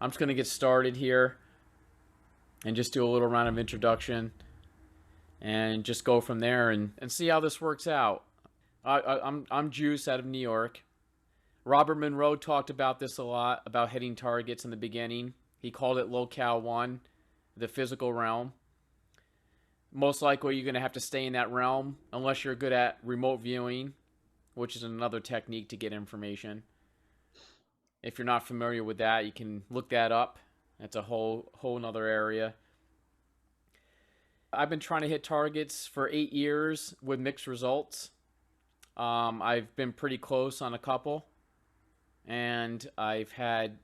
I'm just going to get started here and just do a little round of introduction and just go from there and see how this works out. I'm Juice out of New York. Robert Monroe talked about this a lot, about hitting targets in the beginning. He called it Locale 1, the physical realm. Most likely you're going to have to stay in that realm unless you're good at remote viewing, which is another technique to get information. If you're not familiar with that, you can look that up. That's a whole nother area. I've been trying to hit targets for 8 years with mixed results. I've been pretty close on a couple. And I've had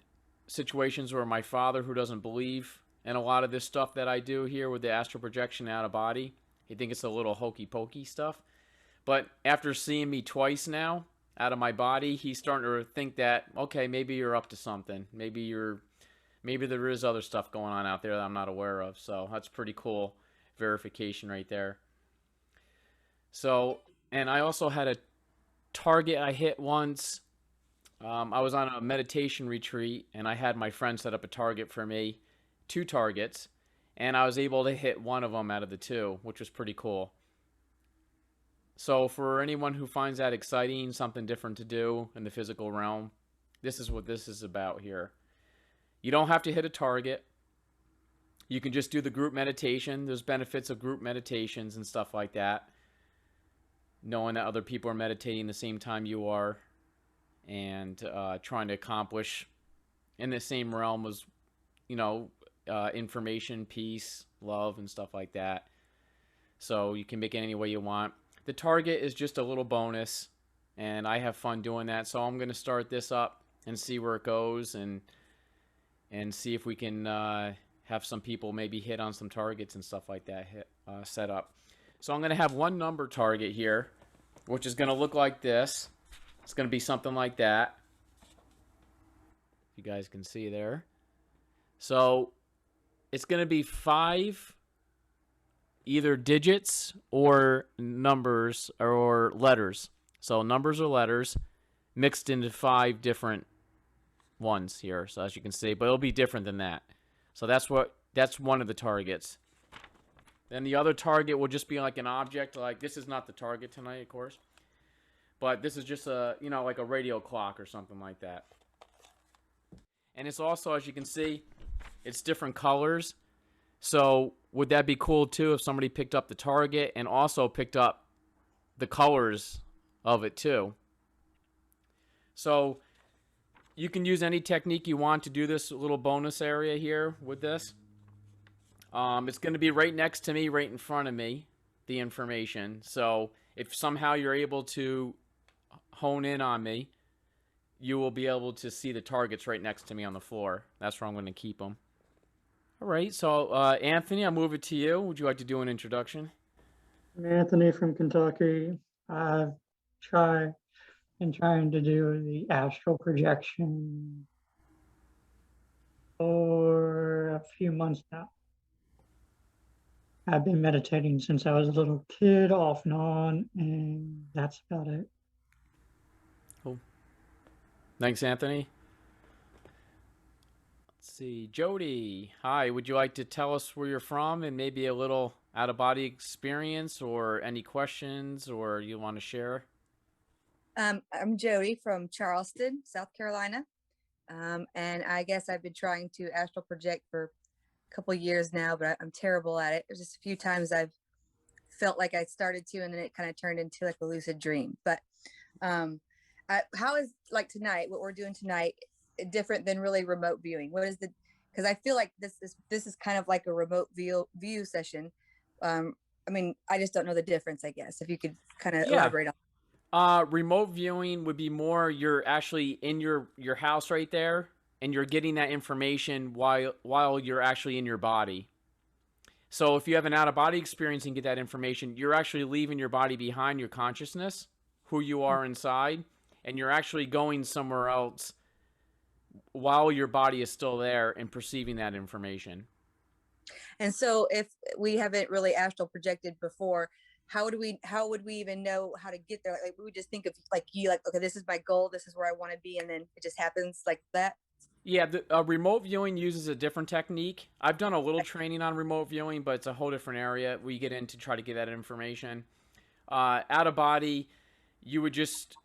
situations where my father, who doesn't believe in a lot of this stuff that I do here with the astral projection out of body, he thinks it's a little hokey pokey stuff. But after seeing me twice now out of my body, he's starting to think that, okay, maybe you're up to something. Maybe there is other stuff going on out there that I'm not aware of. So that's pretty cool verification right there. So, and I also had a target I hit once. I was on a meditation retreat and I had my friend set up a target for me, 2 targets, and I was able to hit one of them out of the 2, which was pretty cool. So for anyone who finds that exciting, something different to do in the physical realm, this is what this is about here. You don't have to hit a target. You can just do the group meditation. There's benefits of group meditations and stuff like that. Knowing that other people are meditating the same time you are and trying to accomplish in the same realm as, information, peace, love, and stuff like that. So you can make it any way you want. The target is just a little bonus, and I have fun doing that. So I'm going to start this up and see where it goes and see if we can have some people maybe hit on some targets and stuff like that set up. So I'm going to have one number target here, which is going to look like this. It's going to be something like that. You guys can see there. So it's going to be 5 either digits or numbers or letters. So numbers or letters mixed into 5 different ones here. So as you can see, but it'll be different than that. So that's one of the targets. Then the other target will just be like an object. Like this is not the target tonight, of course. But this is just like a radio clock or something like that. And it's also, as you can see, it's different colors. So would that be cool too if somebody picked up the target and also picked up the colors of it too? So you can use any technique you want to do this little bonus area here with this. It's going to be right next to me, right in front of me, the information. So if somehow you're able to hone in on me, you will be able to see the targets right next to me on the floor. That's where I'm going to keep them. All right, so Anthony, I'll move it to you. Would you like to do an introduction? I'm Anthony from Kentucky. I've trying to do the astral projection for a few months now. I've been meditating since I was a little kid, off and on, and that's about it. Cool. Thanks, Anthony. Let's see. Jody, hi. Would you like to tell us where you're from and maybe a little out-of-body experience or any questions or you want to share? I'm Jody from Charleston, South Carolina. And I guess I've been trying to astral project for a couple of years now, but I'm terrible at it. There's just a few times I've felt like I started to, and then it kind of turned into like a lucid dream. But how is like tonight, what we're doing tonight, different than really remote viewing? What is because I feel like this is kind of like a remote view session. I mean, I just don't know the difference, I guess, if you could kind of elaborate on. Remote viewing would be more you're actually in your house right there and you're getting that information while you're actually in your body. So if you have an out-of-body experience and get that information, you're actually leaving your body behind, your consciousness, who you are inside, and you're actually going somewhere else while your body is still there and perceiving that information. And so if we haven't really astral projected before, how would we even know how to get there? Like we would just think of like okay, this is my goal, this is where I want to be, and then it just happens like that. Yeah, the remote viewing uses a different technique. I've done a little training on remote viewing, but it's a whole different area we get in to try to get that information. Out of body, you would just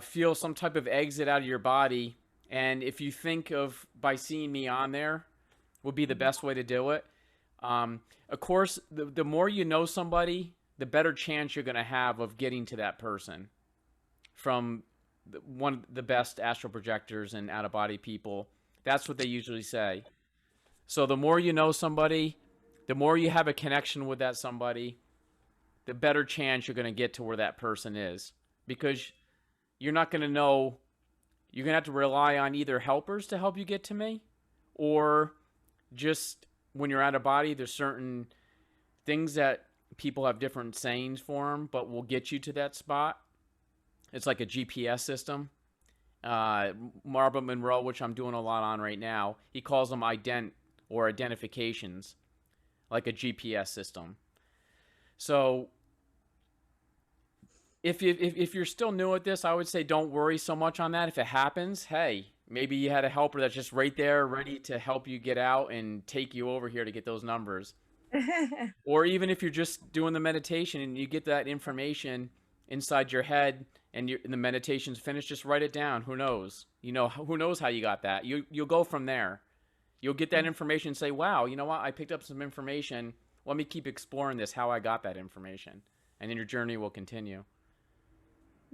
feel some type of exit out of your body, and if you think of by seeing me on there, would be the best way to do it. Of course, the more you know somebody, the better chance you're going to have of getting to that person from one of the best astral projectors and out of body people. That's what they usually say. So the more you know somebody, the more you have a connection with that somebody, the better chance you're going to get to where that person is. Because you're not going to know, you're going to have to rely on either helpers to help you get to me, or just when you're out of body, there's certain things that people have different sayings for them, but will get you to that spot. It's like a GPS system. Robert Monroe, which I'm doing a lot on right now, he calls them identifications, like a GPS system. So if you're still new at this, I would say don't worry so much on that. If it happens, hey, maybe you had a helper that's just right there ready to help you get out and take you over here to get those numbers. Or even if you're just doing the meditation and you get that information inside your head and the meditation's finished, just write it down. Who knows? Who knows how you got that? You'll go from there. You'll get that information and say, wow, you know what? I picked up some information. Let me keep exploring this, how I got that information. And then your journey will continue.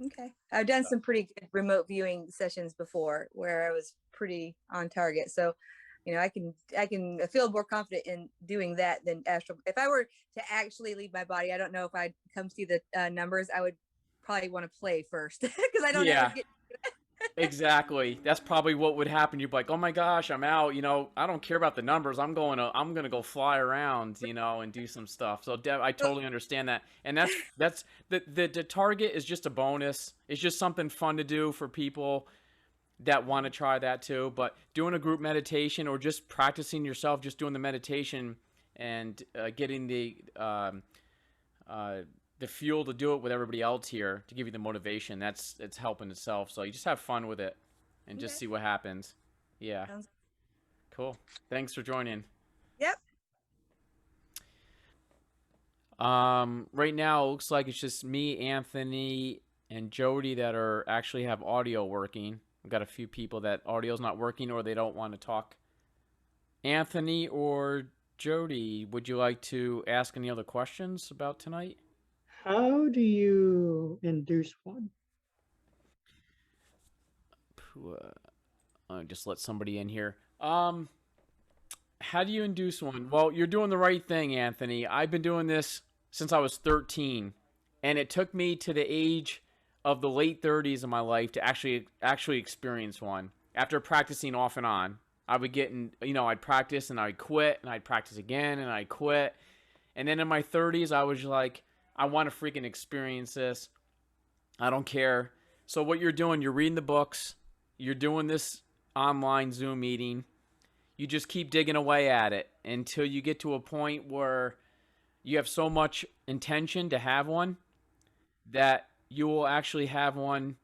Okay. I've done some pretty good remote viewing sessions before where I was pretty on target. So, I can feel more confident in doing that than astral. If I were to actually leave my body, I don't know if I'd come see the numbers. I would probably want to play first because I don't ever get. Exactly. That's probably what would happen. You'd be like, oh my gosh, I'm out. I don't care about the numbers. I'm going to go fly around, and do some stuff. So I totally understand that. And that's the target is just a bonus. It's just something fun to do for people that want to try that too. But doing a group meditation or just practicing yourself, just doing the meditation and getting the fuel to do it with everybody else here to give you the motivation, it's helping itself. So you just have fun with it and just see what happens. Yeah. Cool. Thanks for joining. Yep. Right now it looks like it's just me, Anthony, and Jody that actually have audio working. We've got a few people that audio's not working or they don't want to talk. Anthony or Jody, would you like to ask any other questions about tonight? How do you induce one? Just let somebody in here. How do you induce one? Well, you're doing the right thing, Anthony. I've been doing this since I was 13, and it took me to the age of the late 30s of my life to actually experience one. After practicing off and on, I would get I'd practice and I'd quit, and I'd practice again and I'd quit. And then in my 30s, I was like, I want to freaking experience this. I don't care. So what you're doing, you're reading the books, you're doing this online Zoom meeting. You just keep digging away at it until you get to a point where you have so much intention to have one that you will actually have one,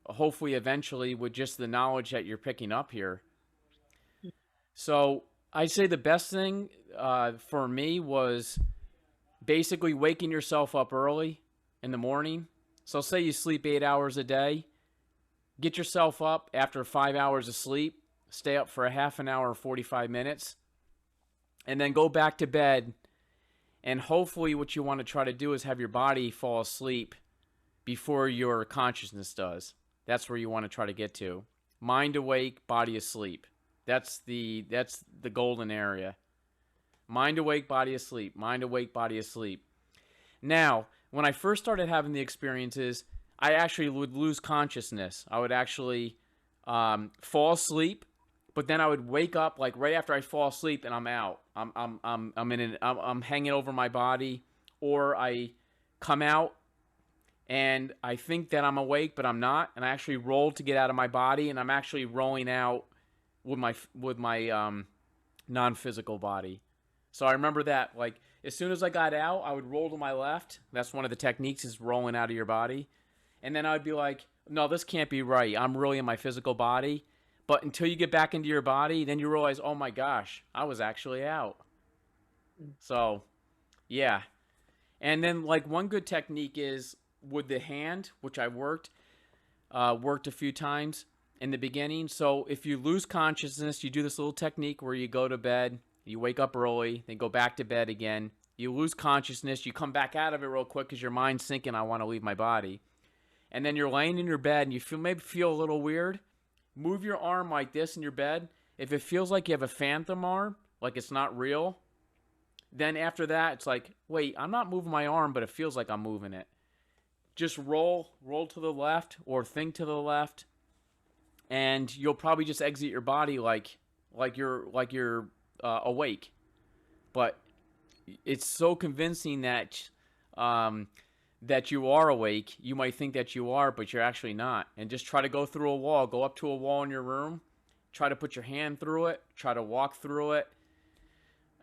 hopefully eventually, with just the knowledge that you're picking up here. So I'd say the best thing for me was basically waking yourself up early in the morning. So say you sleep 8 hours a day. Get yourself up after 5 hours of sleep. Stay up for a half an hour or 45 minutes. And then go back to bed. And hopefully what you want to try to do is have your body fall asleep before your consciousness does. That's where you want to try to get to. Mind awake, body asleep. That's the golden area. Mind awake, body asleep. Mind awake, body asleep. Now, when I first started having the experiences, I actually would lose consciousness. I would actually fall asleep, but then I would wake up like right after I fall asleep and I'm out. I'm hanging over my body, or I come out and I think that I'm awake, but I'm not, and I actually roll to get out of my body, and I'm actually rolling out with my non-physical body. So I remember that, like, as soon as I got out, I would roll to my left. That's one of the techniques, is rolling out of your body. And then I'd be like, no, this can't be right. I'm really in my physical body. But until you get back into your body, then you realize, oh my gosh, I was actually out. So, yeah. And then, like, one good technique is with the hand, which I worked a few times in the beginning. So if you lose consciousness, you do this little technique where you go to bed, you wake up early, then go back to bed again. You lose consciousness, you come back out of it real quick because your mind's thinking, I want to leave my body. And then you're laying in your bed and you maybe feel a little weird. Move your arm like this in your bed. If it feels like you have a phantom arm, like it's not real, then after that, it's like, wait, I'm not moving my arm, but it feels like I'm moving it. Just roll to the left or think to the left, and you'll probably just exit your body like you're awake. But it's so convincing that that you are awake. You might think that you are, but you're actually not. And just try to go through a wall. Go up to a wall in your room. Try to put your hand through it. Try to walk through it.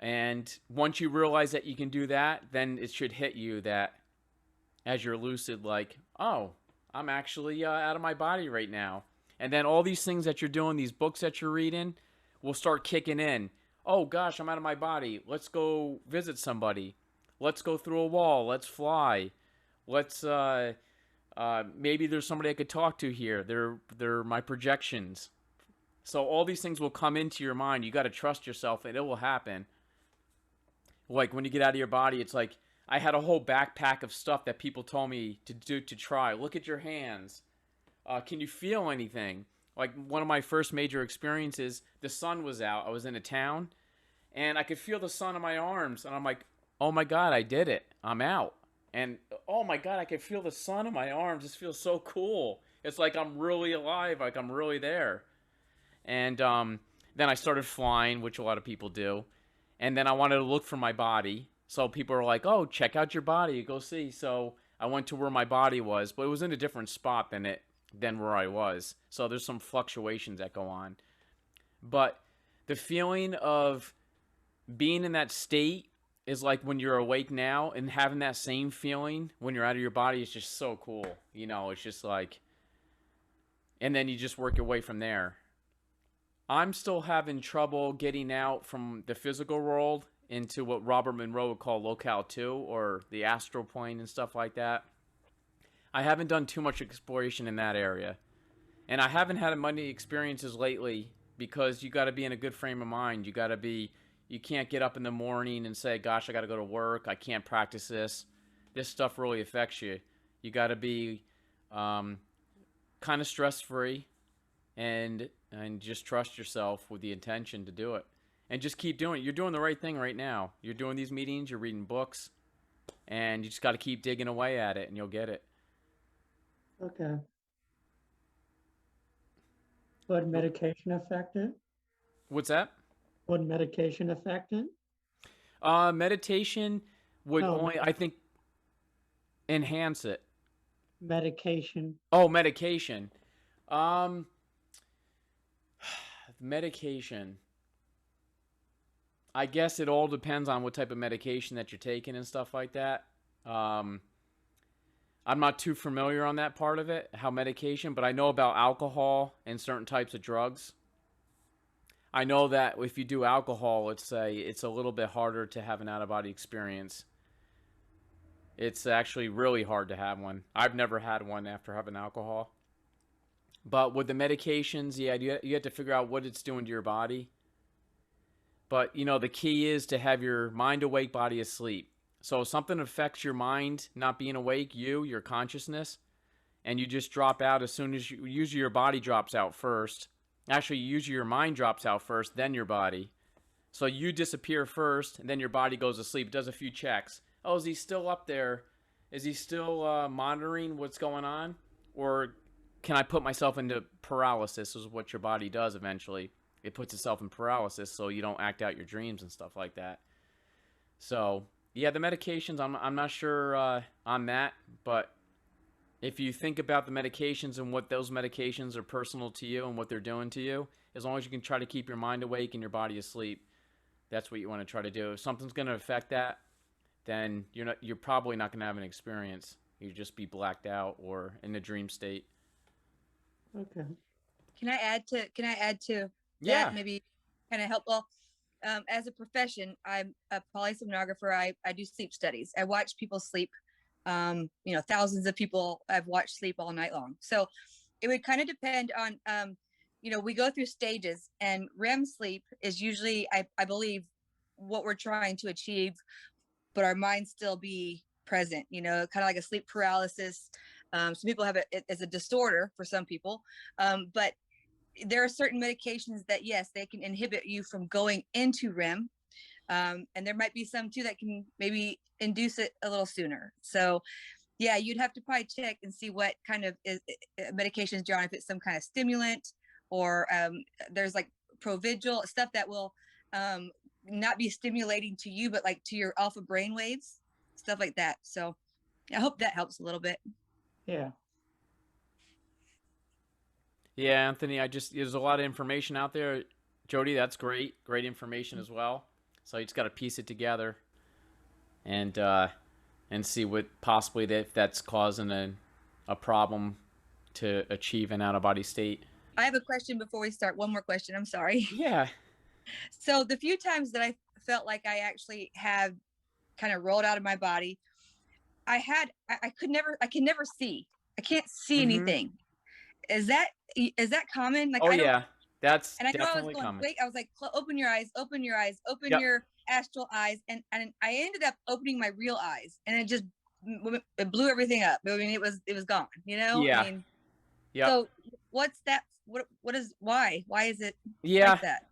And once you realize that you can do that, then it should hit you that as you're lucid, like, oh, I'm actually out of my body right now. And then all these things that you're doing, these books that you're reading, will start kicking in. Oh, gosh, I'm out of my body. Let's go visit somebody. Let's go through a wall. Let's fly. Let's, maybe there's somebody I could talk to here. They're my projections. So all these things will come into your mind. You got to trust yourself, and it will happen. Like, when you get out of your body, it's like, I had a whole backpack of stuff that people told me to do, to try. Look at your hands. Can you feel anything? Like, one of my first major experiences, the sun was out. I was in a town, and I could feel the sun in my arms. And I'm like, oh, my God, I did it. I'm out. And, oh, my God, I can feel the sun in my arms. This feels so cool. It's like I'm really alive, like I'm really there. And then I started flying, which a lot of people do. And then I wanted to look for my body. So people are like, oh, check out your body. Go see. So I went to where my body was, but it was in a different spot than where I was. So there's some fluctuations that go on. But the feeling of being in that state is like when you're awake now, and having that same feeling when you're out of your body is just so cool. You know, it's just like, and then you just work your way from there. I'm still having trouble getting out from the physical world into what Robert Monroe would call Locale 2, or the Astral plane and stuff like that. I haven't done too much exploration in that area. And I haven't had many experiences lately because you got to be in a good frame of mind. You can't get up in the morning and say, gosh, I got to go to work. I can't practice this. This stuff really affects you. You got to be kind of stress-free and just trust yourself with the intention to do it. And just keep doing it. You're doing the right thing right now. You're doing these meetings, you're reading books, and you just got to keep digging away at it, and you'll get it. Okay. Would medication affect it? What's that? Would medication affect it? Meditation would No, only, I think, enhance it. medication. Oh, medication. Medication. I guess it all depends on what type of medication that you're taking and stuff like that. I'm not too familiar on that part of it, how medication, but I know about alcohol and certain types of drugs. I know that if you do alcohol, it's a little bit harder to have an out-of-body experience. It's actually really hard to have one. I've never had one after having alcohol. But with the medications, yeah, you have to figure out what it's doing to your body. But, you know, the key is to have your mind awake, body asleep. So if something affects your mind not being awake, your consciousness, and you just drop out as soon as usually your body drops out first. Actually, usually your mind drops out first, then your body. So you disappear first, and then your body goes to sleep. It does a few checks. Oh, is he still up there? Is he still monitoring what's going on? Or can I put myself into paralysis, is what your body does eventually. It puts itself in paralysis so you don't act out your dreams and stuff like that. So, yeah, the medications, I'm not sure on that, but if you think about the medications and what those medications are personal to you and what they're doing to you, as long as you can try to keep your mind awake and your body asleep, that's what you want to try to do. If something's going to affect that, then you're probably not going to have an experience. You'll just be blacked out or in a dream state. Okay. Can I add to Yeah. that? Maybe kind of help. Well, as a profession, I'm a polysomnographer. I do sleep studies. I watch people sleep. Thousands of people I've watched sleep all night long. So it would kind of depend on, we go through stages, and REM sleep is usually, I believe, what we're trying to achieve, but our mind still be present, kind of like a sleep paralysis. Some people have it as a disorder for some people. But there are certain medications that, yes, they can inhibit you from going into REM. And there might be some too that can maybe induce it a little sooner. So yeah, you'd have to probably check and see what kind of medications you're on, if it's some kind of stimulant, or there's like Provigil, stuff that will not be stimulating to you, but like to your alpha brain waves, stuff like that. So I hope that helps a little bit. Yeah. Yeah, Anthony, there's a lot of information out there. Jody, that's great. Great information as well. So you just got to piece it together and see what possibly that's causing a problem to achieve an out-of-body state. I have a question before we start. One more question. I'm sorry. Yeah. So the few times that I felt like I actually had kind of rolled out of my body, I can never see. I can't see anything. Is that common? Like, Oh yeah, that's and I know I was definitely going, common. wait, I was like, open your eyes, open your eyes, open Yep. your astral eyes. And I ended up opening my real eyes, and it blew everything up. I mean, it was gone, Yeah. I mean, Yep. So what's that? Why is it Yeah, like that?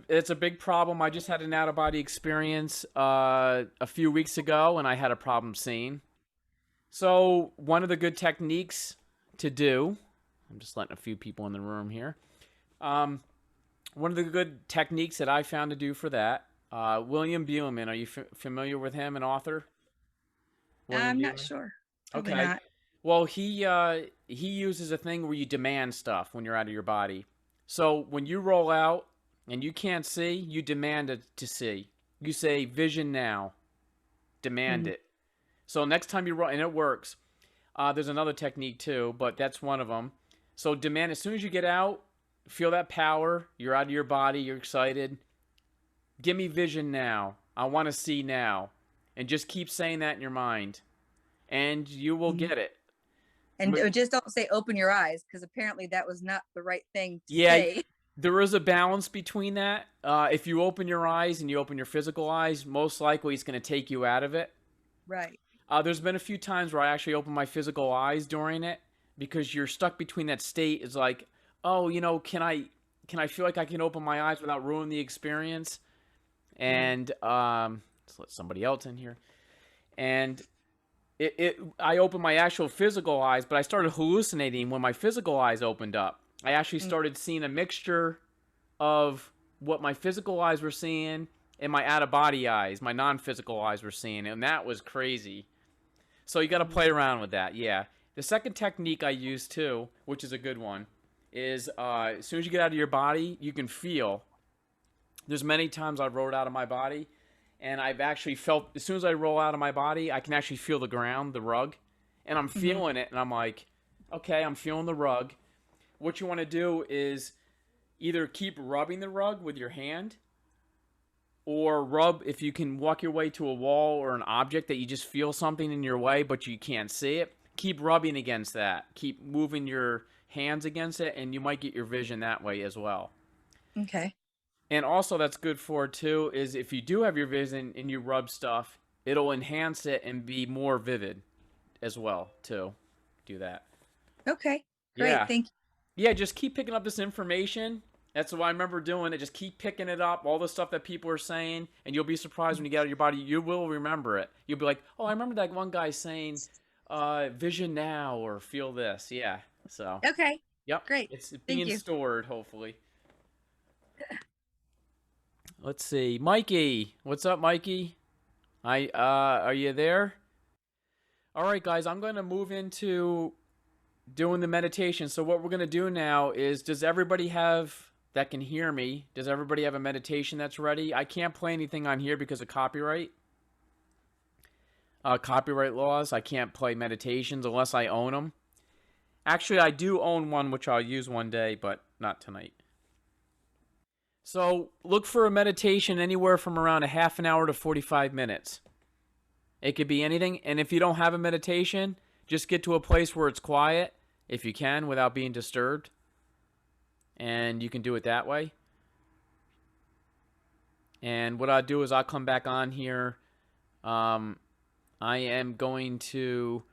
it's a big problem. I just had an out-of-body experience a few weeks ago, and I had a problem seeing. So one of the good techniques to do, I'm just letting a few people in the room here. One of the good techniques that I found to do for that, William Buhlman, are you familiar with him, an author? I'm not sure. Probably Okay. not. Well, he uses a thing where you demand stuff when you're out of your body. So when you roll out and you can't see, you demand it to see. You say, vision now. Demand it. So next time you roll, and it works. There's another technique too, but that's one of them. So demand, as soon as you get out, feel that power. You're out of your body. You're excited. Give me vision now. I want to see now. And just keep saying that in your mind. And you will get it. And just don't say open your eyes, because apparently that was not the right thing to Yeah, say. there is a balance between that. If you open your eyes and you open your physical eyes, most likely it's going to take you out of it. Right. There's been a few times where I actually open my physical eyes during it, because you're stuck between that state. It's like, oh, can I feel like I can open my eyes without ruining the experience? And let's let somebody else in here. And I opened my actual physical eyes, but I started hallucinating when my physical eyes opened up. I actually started seeing a mixture of what my physical eyes were seeing and my out-of-body eyes, my non-physical eyes were seeing, and that was crazy. So you got to play around with that, yeah. The second technique I use too, which is a good one, is as soon as you get out of your body, you can feel. There's many times I've rolled out of my body, and I've actually felt, as soon as I roll out of my body, I can actually feel the ground, the rug, and I'm feeling it, and I'm like, okay, I'm feeling the rug. What you want to do is either keep rubbing the rug with your hand, or rub, if you can walk your way to a wall or an object that you just feel something in your way but you can't see it, keep rubbing against that. Keep moving your hands against it, and you might get your vision that way as well. Okay. And also that's good for too is if you do have your vision and you rub stuff, it'll enhance it and be more vivid as well too. Do that. Okay. Great. Yeah. Thank you. Yeah, just keep picking up this information. That's what I remember doing it. Just keep picking it up, all the stuff that people are saying, and you'll be surprised when you get out of your body. You will remember it. You'll be like, oh, I remember that one guy saying vision now or feel this. Yeah. So. Okay. Yep. Great. It's Thank being you. stored, hopefully. Let's see. Mikey. What's up, Mikey? Are you there? All right, guys. I'm going to move into doing the meditation. So what we're going to do now is, does everybody have, that can hear me, does everybody have a meditation that's ready? I can't play anything on here because of copyright. Copyright laws. I can't play meditations unless I own them. Actually, I do own one, which I'll use one day, but not tonight. So look for a meditation anywhere from around a half an hour to 45 minutes. It could be anything. And if you don't have a meditation, just get to a place where it's quiet, if you can, without being disturbed. And you can do it that way. And what I'll do is I'll come back on here. I am going to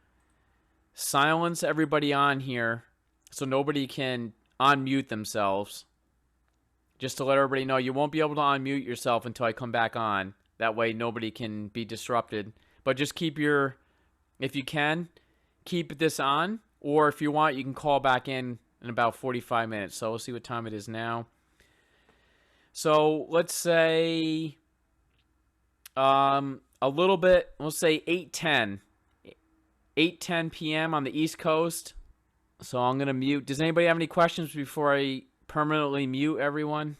silence everybody on here so nobody can unmute themselves. Just to let everybody know, you won't be able to unmute yourself until I come back on. That way nobody can be disrupted. But just keep if you can, keep this on. Or if you want, you can call back in about 45 minutes. So we'll see what time it is now. So let's say a little bit, we'll say 8:10 p.m. on the East Coast. So I'm going to mute. Does anybody have any questions before I permanently mute everyone?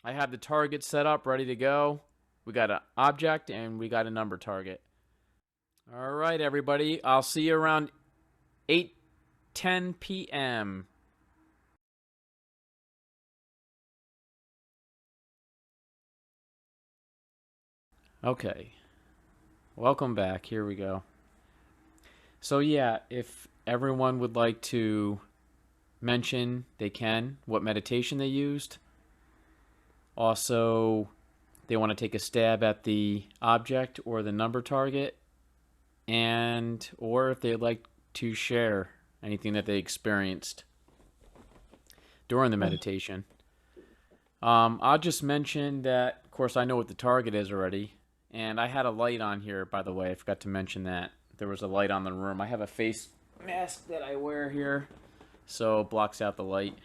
I have the target set up, ready to go. We got an object and we got a number target. All right, everybody. I'll see you around 8:10 p.m. Okay. Welcome back. Here we go. So yeah, if everyone would like to mention, they can, what meditation they used. Also, they want to take a stab at the object or the number target, and or if they'd like to share anything that they experienced during the meditation. I'll just mention that, of course, I know what the target is already, and I had a light on here, by the way. I forgot to mention that. There was a light on the room. I have a face mask that I wear here, so it blocks out the light.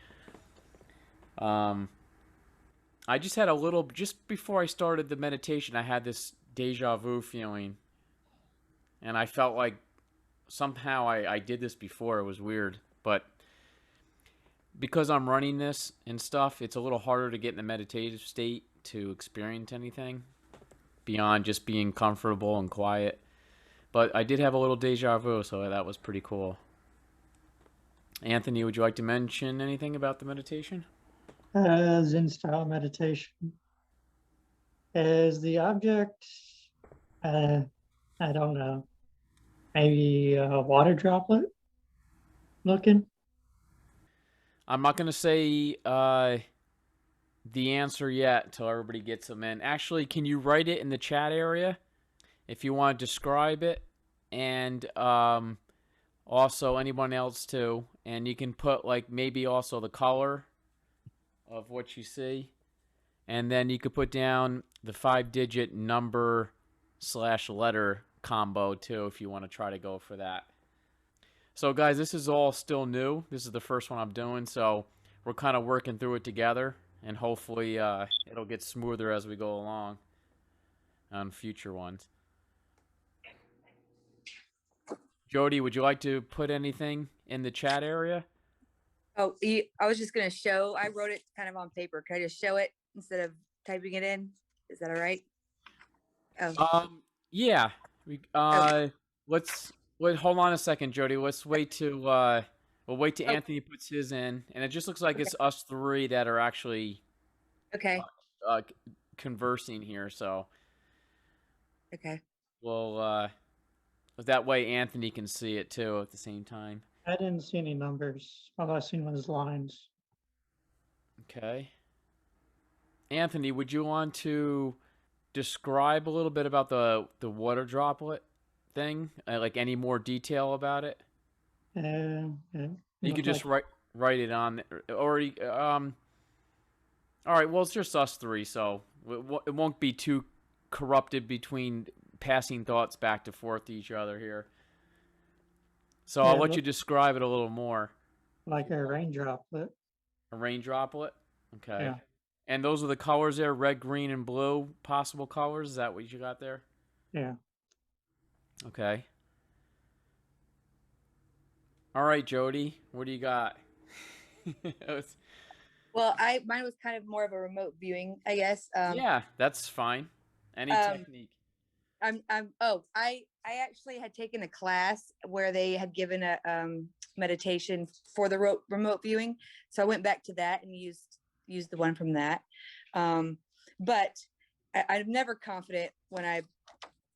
I just had a little, just before I started the meditation, I had this deja vu feeling. And I felt like somehow I did this before. It was weird. But because I'm running this and stuff, it's a little harder to get in the meditative state to experience anything beyond just being comfortable and quiet. But I did have a little deja vu, so that was pretty cool. Anthony, would you like to mention anything about the meditation? Zen style meditation. Is the object, I don't know, maybe a water droplet looking? I'm not going to say the answer yet until everybody gets them in. Actually, can you write it in the chat area if you want to describe it? And also anyone else too. And you can put like maybe also the color of what you see. And then you could put down the 5-digit number / letter combo too if you want to try to go for that. So guys, this is all still new. This is the first one I'm doing, so we're kind of working through it together, and hopefully it'll get smoother as we go along on future ones. Jody, would you like to put anything in the chat area? Oh, I was just going to show, I wrote it kind of on paper. Can I just show it instead of typing it in? Is that all right? Oh, Yeah. Okay. Let's wait. Hold on a second, Jody. Let's wait to we'll wait till Anthony puts his in, and it just looks like it's us three that are actually Okay. conversing here. So Okay. we'll that way Anthony can see it too at the same time. I didn't see any numbers. All I seen was lines. Okay. Anthony, would you want to describe a little bit about the water droplet thing? Like any more detail about it? Yeah, You could just write it on, or all right. Well, it's just us three, so it won't be too corrupted between passing thoughts back and forth to each other here. So I'll let you describe it a little more. Like a rain droplet. A rain droplet? Okay. Yeah. And those are the colors there, red, green, and blue, possible colors? Is that what you got there? Yeah. Okay. All right, Jody, what do you got? Well, mine was kind of more of a remote viewing, I guess. Yeah, that's fine. Any technique. I actually had taken a class where they had given a meditation for the remote viewing. So I went back to that and used the one from that. But I'm never confident when I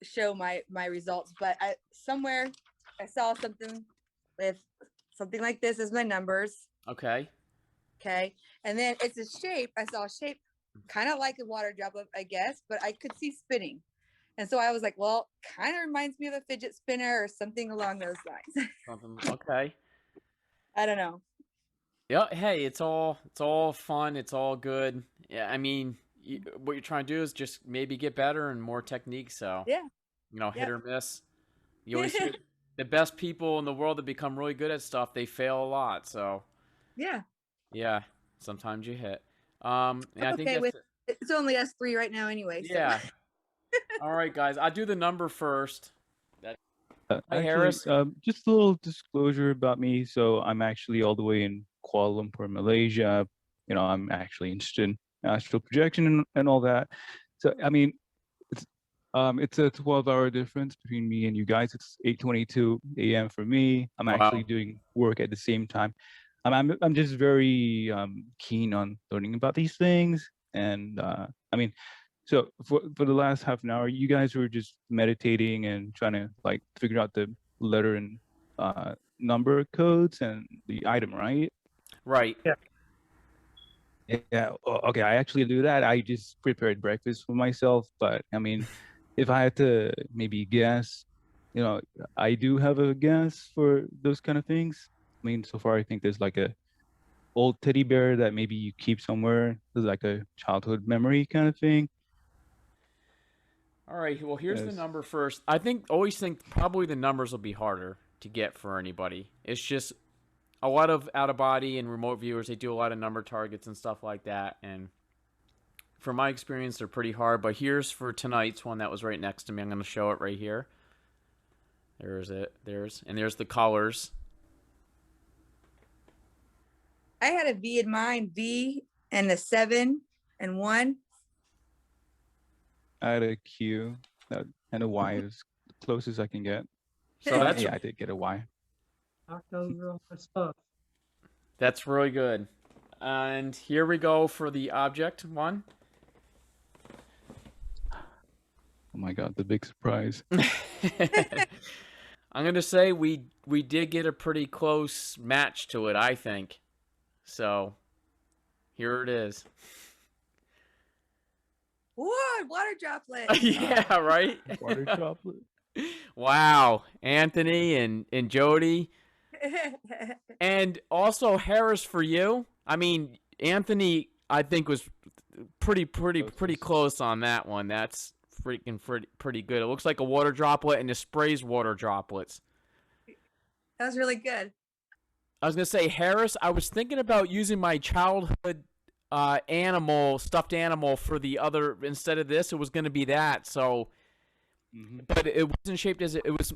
show my results, but somewhere I saw something with something like this as my numbers. Okay. Okay. And then it's a shape. I saw a shape kind of like a water droplet, I guess, but I could see spinning. And so I was like, well, kind of reminds me of a fidget spinner or something along those lines. Something. Okay. I don't know. Yeah. Hey, it's all fun. It's all good. Yeah. I mean, what you're trying to do is just maybe get better and more techniques. So, Yeah. hit Yep. or miss. You always hear the best people in the world that become really good at stuff, they fail a lot. So, Yeah. yeah, sometimes you hit. And I think Okay, that's it's only us three right now anyway. yeah. So. All right, guys. I'll do the number first. Hi, Actually, Harris. just a little disclosure about me. So I'm actually all the way in Kuala Lumpur, Malaysia. I'm actually interested in astral projection and all that. So I mean, it's a 12-hour difference between me and you guys. It's 8:22 a.m. for me. I'm actually Wow. doing work at the same time. I'm just very keen on learning about these things. And I mean, so for the last half an hour, you guys were just meditating and trying to like figure out the letter and number codes and the item, right? Right. Yeah. Okay. I actually do that. I just prepared breakfast for myself. But I mean, if I had to maybe guess, I do have a guess for those kind of things. I mean, so far I think there's like a old teddy bear that maybe you keep somewhere. There's like a childhood memory kind of thing. All right. Well, here's the Yes. number first. Always think probably the numbers will be harder to get for anybody. It's just a lot of out of body and remote viewers. They do a lot of number targets and stuff like that. And from my experience, they're pretty hard. But here's for tonight's one that was right next to me. I'm going to show it right here. There's it. There's the colors. I had a V in mind, V and a 7 and 1. I had a Q and a Y is the closest I can get. So that's Yeah, I did get a Y. Knocked over all my stuff. That's really good. And here we go for the object one. Oh my God, the big surprise. I'm gonna say we did get a pretty close match to it, I think. So here it is. What? Water droplet. Yeah, right? Water droplet. Wow. Anthony and Jody. And also Harris for you. I mean, Anthony, I think was pretty close on that one. That's freaking pretty good. It looks like a water droplet and it sprays water droplets. That was really good. I was gonna say, Harris, I was thinking about using my childhood stuffed animal for the other instead of this. It was gonna be that. So, but it wasn't shaped as it was.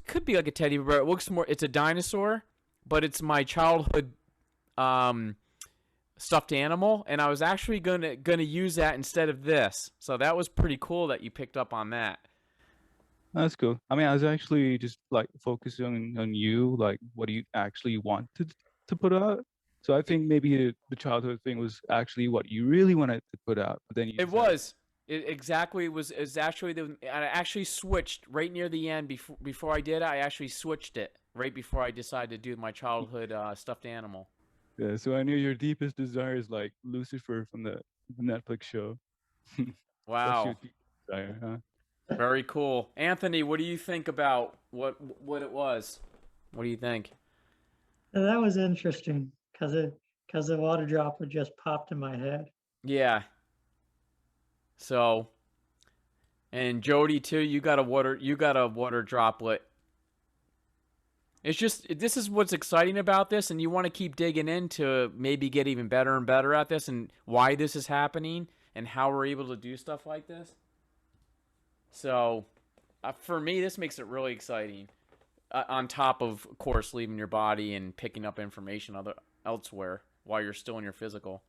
Could be like a teddy bear. It looks more. It's a dinosaur, but it's my childhood stuffed animal, and I was actually gonna use that instead of this. So that was pretty cool that you picked up on that. That's cool. I mean, I was actually just like focusing on you, like what do you actually wanted to put out. So I think maybe the childhood thing was actually what you really wanted to put out, but then you It was. It exactly was. Is actually I actually switched right near the end before I did it. I actually switched it right before I decided to do my childhood stuffed animal. Yeah, so I knew your deepest desire is like Lucifer from the Netflix show. That's your Wow. deepest desire, huh? Very cool. Anthony, what do you think about what it was? What do you think? That was interesting because the water droplet just popped in my head. Yeah. So, and Jody too, you got a water droplet. It's just this is what's exciting about this, and you want to keep digging into maybe get even better and better at this and why this is happening and how we're able to do stuff like this. So, for me, this makes it really exciting. On top of course, leaving your body and picking up information elsewhere while you're still in your physical.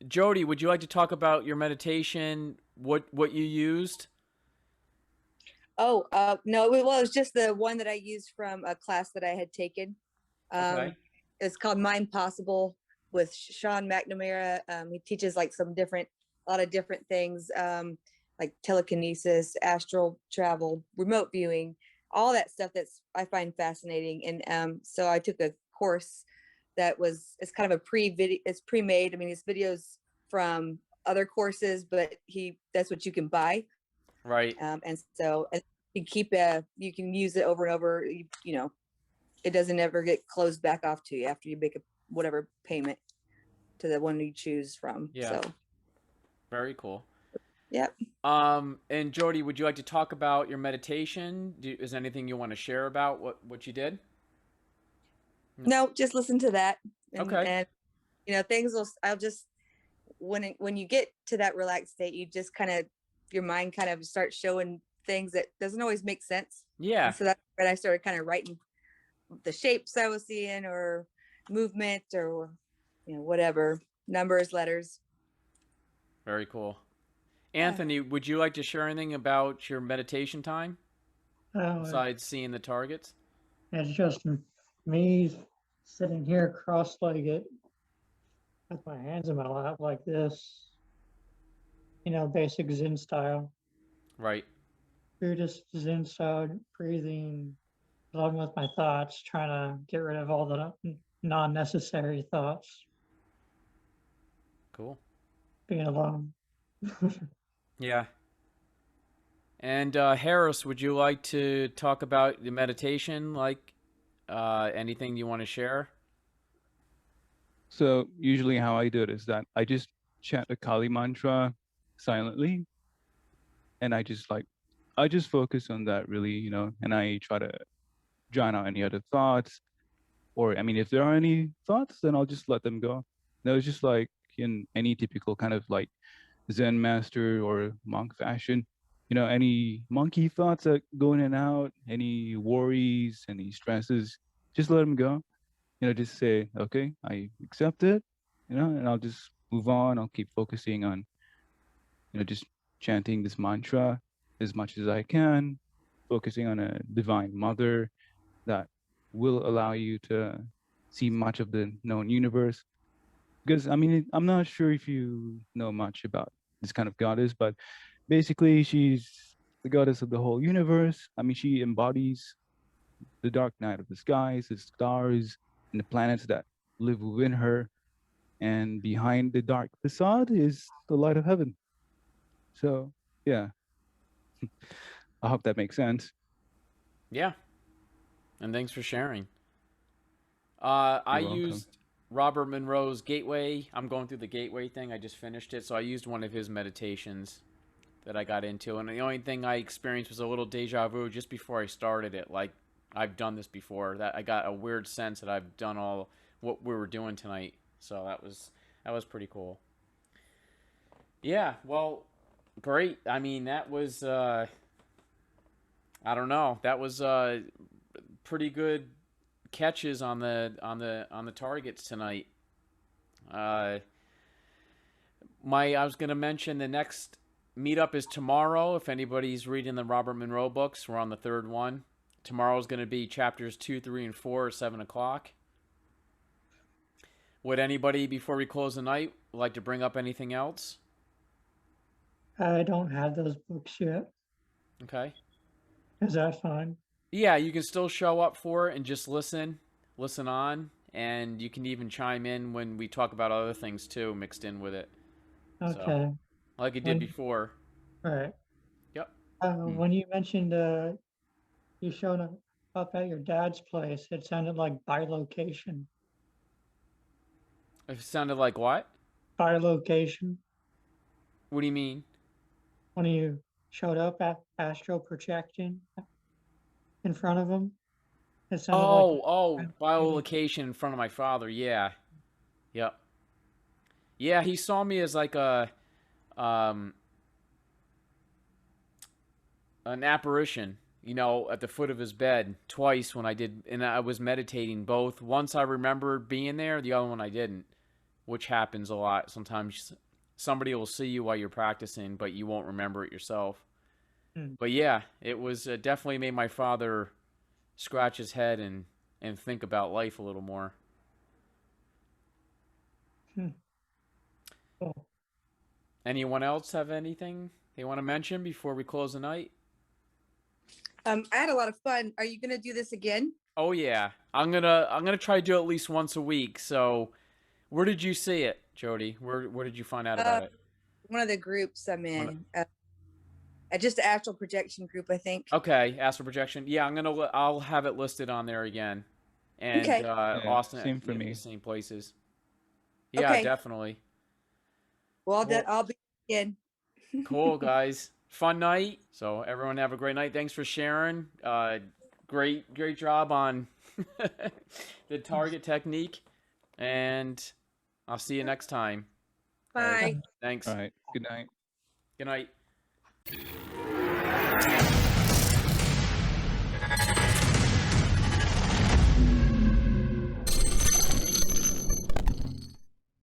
Jody, would you like to talk about your meditation, what you used? Oh, no, well, it was just the one that I used from a class that I had taken. Okay. It's called Mind Possible with Sean McNamara. He teaches like a lot of different things, like telekinesis, astral travel, remote viewing, all that stuff I find fascinating. And so I took a course it's kind of it's pre-made. I mean, it's videos from other courses, but that's what you can buy. Right. And so you you can use it over and over, you know, it doesn't ever get closed back off to you after you make whatever payment to the one you choose from. Yeah. So, Very cool. yep. And Jody, would you like to talk about your meditation? Is there anything you want to share about what you did? No, just listen to that. Okay. And you know, I'll just, when you get to that relaxed state, you just your mind kind of starts showing things that doesn't always make sense. Yeah. And so that's when I started kind of writing the shapes I was seeing, or movement, or, you know, whatever, numbers, letters. Very cool. Yeah. Anthony, would you like to share anything about your meditation time Oh, besides seeing the targets? it's just me sitting here cross-legged with my hands in my lap like this, you know, basic Zen style, Right. Buddhist Zen style, breathing along with my thoughts, trying to get rid of all the non-necessary thoughts, Cool. being alone. Yeah. And Harris, would you like to talk about the meditation? Like anything you want to share? So usually how I do it is that I just chant a Kali mantra silently, and I just focus on that really, you know, and I try to drown out any other thoughts. Or I mean, if there are any thoughts, then I'll just let them go. No, it's just like in any typical kind of like Zen master or monk fashion. You know, any monkey thoughts that go in and out, any worries, any stresses, just let them go. You know, just say, okay, I accept it, you know, and I'll just move on. I'll keep focusing on, you know, just chanting this mantra as much as I can, focusing on a divine mother that will allow you to see much of the known universe. Because I mean, I'm not sure if you know much about this kind of goddess, but basically she's the goddess of the whole universe. I mean, she embodies the dark night of the skies, the stars, and the planets that live within her. And behind the dark facade is the light of heaven. So, yeah, I hope that makes sense. Yeah. And thanks for sharing. I You're welcome. used Robert Monroe's Gateway. I'm going through the Gateway thing. I just finished it. So I used one of his meditations that I got into. And the only thing I experienced was a little deja vu just before I started it. Like, I've done this before. That I got a weird sense that I've done all what we were doing tonight. So that was pretty cool. Yeah, well, great. I mean, that was I don't know. That was pretty good catches on the targets tonight. I was gonna mention the next meetup is tomorrow. If anybody's reading the Robert Monroe books, we're on the third one. Tomorrow's gonna be chapters 2, 3, and 4 at 7:00. Would anybody, before we close the night, like to bring up anything else? I don't have those books yet. Okay. Is that fine? Yeah, you can still show up for it and just listen on, and you can even chime in when we talk about other things too, mixed in with it. Okay. So, like you did before. Right. Yep. When you mentioned you showed up at your dad's place, it sounded like bilocation. It sounded like what? Bilocation. What do you mean? When you showed up at astral projecting in front of him, it sounded like biolocation in front of my father. Yeah. Yep. Yeah, he saw me as like an apparition, you know, at the foot of his bed twice when I was meditating both. Once I remembered being there, the other one I didn't, which happens a lot. somebody will see you while you're practicing, but you won't remember it yourself. Hmm. But yeah, it was definitely made my father scratch his head and think about life a little more. Cool. Anyone else have anything they want to mention before we close the night? I had a lot of fun. Are you gonna do this again? Oh yeah, I'm gonna try to do it at least once a week. So, where did you see it, Jody? Where did you find out about it? One of the groups I'm in. Just the Astral Projection group, I think. Okay, astral projection. Yeah, I'll have it listed on there again, and Okay. Yeah, Austin, same for me. the same places. Yeah, Okay. definitely. Well, Cool. I'll be again. Cool, guys. Fun night. So everyone have a great night. Thanks for sharing. Great job on the target technique, and I'll see you next time. Bye. Thanks. All right. Good night. Good night.